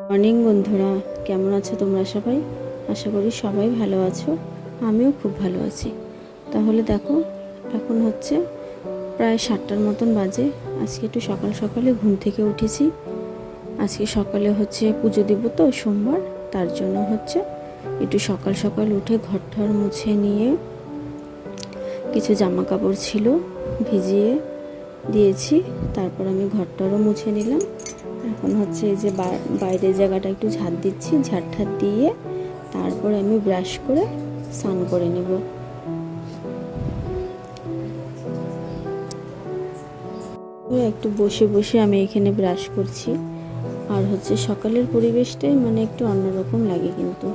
Morning বন্ধুরা, কেমন আছো তোমরা সবাই? আশা করি সবাই ভালো আছো। আমিও খুব ভালো আছি। তাহলে দেখো, এখন হচ্ছে প্রায় 7টার মতন বাজে। আজকে একটু সকাল সকালে ঘুম থেকে উঠেছি। আজকে সকালে হচ্ছে পুজো দেব তো, সোমবার। তার জন্য হচ্ছে একটু সকাল সকাল উঠে ঘর ঠর মুছে নিয়ে কিছু জামা কাপড় ছিল ভিজিয়ে দিয়েছি। তারপর আমি ঘরটারও মুছে নিলাম। এখন হচ্ছে এই যে বাইরের জায়গাটা একটু ঝাড় দিচ্ছি, ঝাড় দিয়ে তারপর আমি ব্রাশ করে স্নান করে নেব। একটু বসে বসে আমি এখানে ব্রাশ করছি। আর হচ্ছে সকালের পরিবেশটাই একটু অন্যরকম লাগে, কিন্তু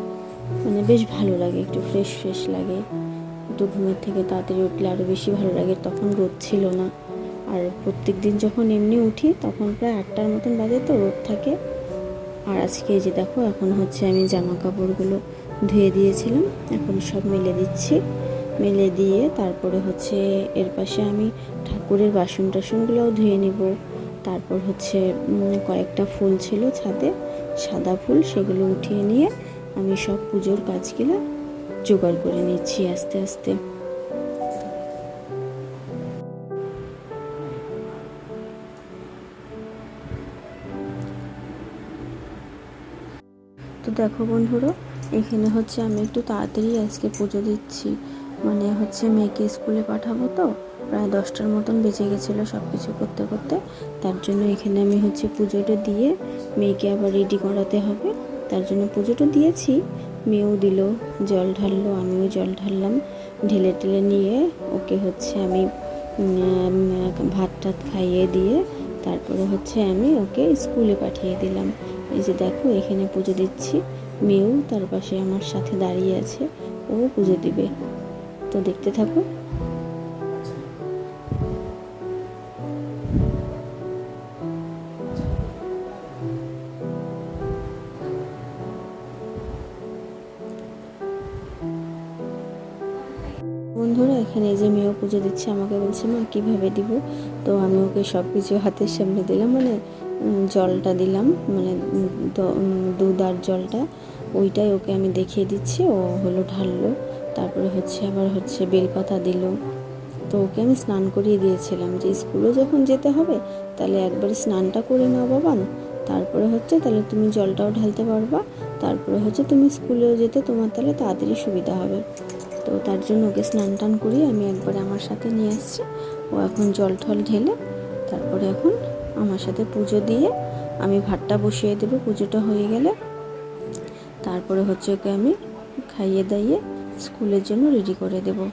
বেশ ভালো লাগে, একটু ফ্রেশ ফ্রেশ লাগে। একটু ঘুমের থেকে তাড়াতাড়ি উঠলে আরও বেশি ভালো লাগে। তখন রোদ ছিল না। আর প্রত্যেক দিন যখন এমনি উঠি তখন প্রায় 8টার মতন বাজে, তো রোদ থাকে। আর আজকে এই যে দেখো, এখন হচ্ছে আমি জামা কাপড়গুলো ধুয়ে দিয়েছিলাম, এখন সব মেলে দিচ্ছি। মেলে দিয়ে তারপরে হচ্ছে এর পাশে আমি ঠাকুরের বাসন টাসনগুলোও ধুয়ে নিব। তারপর হচ্ছে কয়েকটা ফুল ছিল ছাদে, সাদা ফুল, সেগুলো উঠিয়ে নিয়ে আমি সব পুজোর কাজগুলো জোগাড় করে নিচ্ছি আস্তে আস্তে। তো দেখো বন্ধুরা, এখানে হচ্ছে আমি একটু তাড়াতাড়ি আজকে পুজো দিচ্ছি। হচ্ছে মেয়েকে স্কুলে পাঠাবো, তো প্রায় 10টার মতন বেজে গেছিলো সব কিছু করতে করতে। তার জন্য এখানে আমি হচ্ছে পুজোটা দিয়ে মেয়েকে আবার রেডি করাতে হবে। তার জন্য পুজোটা দিয়েছি, মেয়েও দিল, জল ঢাললো, আমিও জল ঢাললাম। ঢেলে টেলে নিয়ে ওকে হচ্ছে আমি ভাত টাত খাইয়ে দিয়ে তারপরে হচ্ছে আমি ওকে স্কুলে পাঠিয়ে দিলাম। এই যে দেখো, এখানে পুজো দিচ্ছি, মেয়েও তার পাশে আমার সাথে দাঁড়িয়ে আছে, ও পুজো দিবে। তো দেখতে থাকো। বন্ধুরা, এখানে এই যে মেয়েও পুজো দিচ্ছে, আমাকে বলছে মা কীভাবে দিব। তো আমি ওকে সব কিছু হাতের সামনে দিলাম, জলটা দিলাম, দুধ আর জলটা, ওইটাই ওকে আমি দেখিয়ে দিচ্ছি। ও হলো ঢাললো, তারপরে হচ্ছে আবার হচ্ছে বেলপাতা দিল। তো ওকে আমি স্নান করিয়ে দিয়েছিলাম, যে স্কুলে যখন যেতে হবে তাহলে একবার স্নানটা করে নাও বাবা, তারপরে হচ্ছে তাহলে তুমি জলটাও ঢালতে পারবা, তারপরে হচ্ছে তুমি স্কুলেও যেতে তোমার তাহলে তাড়াতাড়ি সুবিধা হবে। তো তার জন্য ওকে স্নান টান করিয়ে আমি একবারে আমার সাথে নিয়ে আসছি। ও এখন জল ঠল ঢেলে তারপরে এখন আমার সাথে পুজো দিয়ে আমি ভাতটা বসিয়ে দেবো। পুজোটা হয়ে গেলে তারপরে হচ্ছে ওকে আমি খাইয়ে দাইয়ে স্কুলের জন্য রেডি করে দেবো।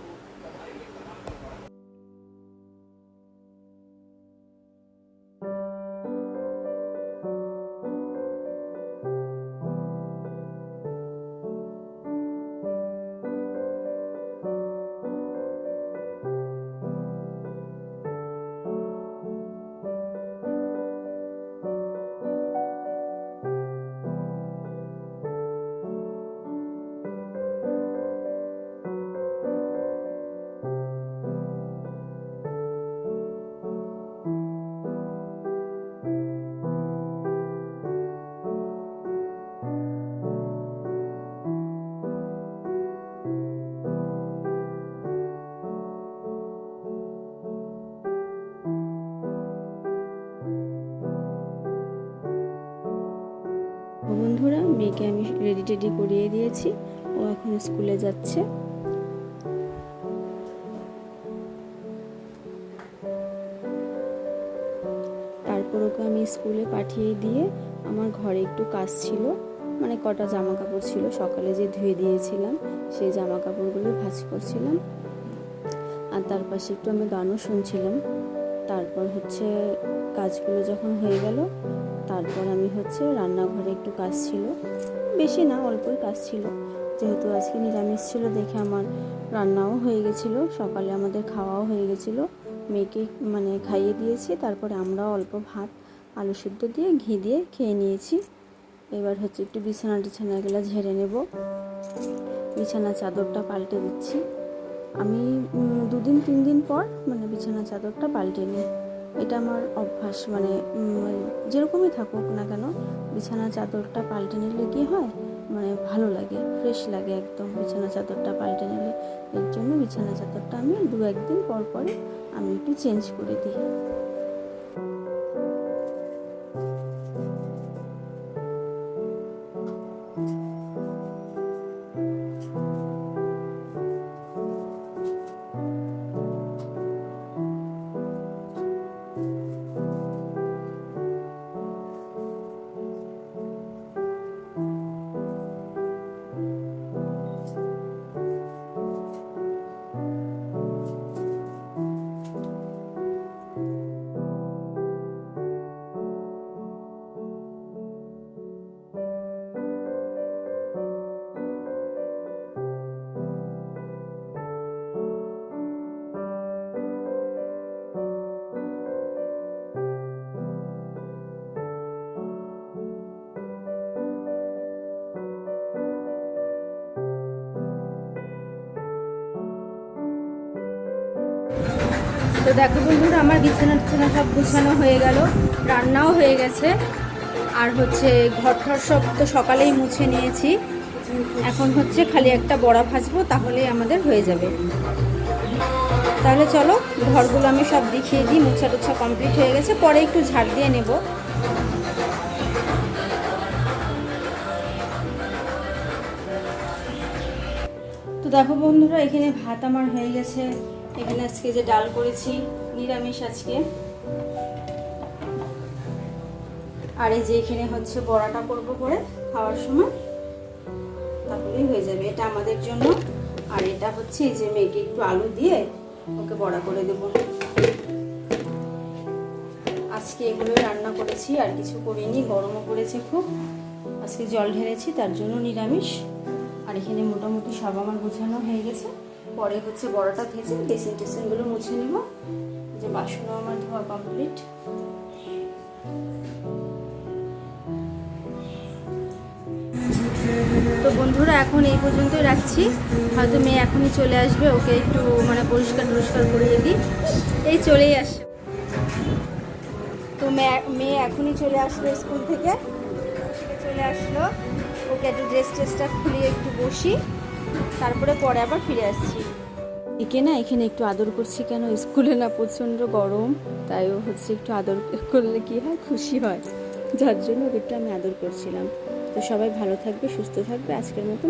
বন্ধুরা, মেয়েকে আমি রেডি টেডি করিয়ে দিয়েছি, ও এখন স্কুলে যাচ্ছে। তারপর ওকে আমি স্কুলে পাঠিয়ে দিয়ে আমার ঘরে একটু কাজ ছিল, কটা জামা কাপড় ছিল সকালে যে ধুয়ে দিয়েছিলাম, সেই জামা কাপড়গুলো ভাঁজ করছিলাম। আর তার পাশে একটু আমি গানও শুনছিলাম। তারপর হচ্ছে কাজগুলো যখন হয়ে গেল, তারপর আমি হচ্ছে রান্নাঘরে একটু কাজ ছিল, বেশি না, অল্পই কাজ ছিল। যেহেতু আজকে নিরামিষ ছিল দেখে আমার রান্নাও হয়ে গেছিলো, সকালে আমাদের খাওয়াও হয়ে গেছিলো। মেয়েকে খাইয়ে দিয়েছি, তারপরে আমরাও অল্প ভাত আলু সিদ্ধ দিয়ে ঘি দিয়ে খেয়ে নিয়েছি। এবার হচ্ছে একটু বিছানাগুলো ঝেড়ে নেব। বিছানা চাদরটা পাল্টে দিচ্ছি। আমি 2-3 দিন পর বিছানা চাদরটা পাল্টে নিই। এটা আমার অভ্যাস, মানে যেরকমই থাকুক না কেন বিছানা চাদরটা পাল্টে নিলে কি হয়, মানে ভালো লাগে, ফ্রেশ লাগে একদম বিছানা চাদরটা পাল্টে নিলে। এর জন্য বিছানা চাদরটা আমি 2-1 দিন পর পরে আমি একটু চেঞ্জ করে দিই। তো দেখো বন্ধুরা, আমার বিছানা টিছানা সব গুছানো হয়ে গেল, রান্নাও হয়ে গেছে, আর হচ্ছে ঘর ঠর সব তো সকালেই মুছে নিয়েছি। এখন হচ্ছে খালি একটা বড়া ভাজবো, তাহলেই আমাদের হয়ে যাবে। তাহলে চলো ঘরগুলো আমি সব দেখিয়ে দিই। মোছা টোছা কমপ্লিট হয়ে গেছে, পরে একটু ঝাড় দিয়ে নেব। তো দেখো বন্ধুরা, এখানে ভাত আমার হয়ে গেছে। এখানে আজকে যে ডাল করেছি, নিরামিষ আজকে। আর এই যে এখানে হচ্ছে বড়াটা করবো পরে খাওয়ার সময়, তাহলেই হয়ে যাবে। এটা আমাদের জন্য, আর এটা হচ্ছে এই যে মেয়েকে একটু আলু দিয়ে ওকে বড়া করে দেব। আজকে এগুলোই রান্না করেছি, আর কিছু করিনি। গরমও পড়েছে খুব, আজকে জল ঢেলেছি, তার জন্য নিরামিষ। আর এখানে মোটামুটি সব আমার গোছানো হয়ে গেছে। পরে হচ্ছে বড়াটা ভেজে বেসিন টেসিনগুলো মুছে নেব। যে বাসনও আমার ধোয়া কমপ্লিট। তো বন্ধুরা, এখন এই পর্যন্তই রাখছি। হয়তো মেয়ে এখনই চলে আসবে, ওকে একটু মানে পরিষ্কার করিয়ে দিই। এই চলেই আসে। তো মেয়ে এখনই চলে আসলো স্কুল থেকে, চলে আসলো। ওকে একটু ড্রেসটা খুলিয়ে একটু বসি, তারপরে পরে আবার ফিরে আসছি। একে না এখানে একটু আদর করছি, কেন স্কুলে না প্রচণ্ড গরম, তাই ও হচ্ছে একটু আদর করলে কি হয়, খুশি হয়, যার জন্য ওকে একটু আমি আদর করছিলাম। তো সবাই ভালো থাকবে, সুস্থ থাকবে। আজকের মতন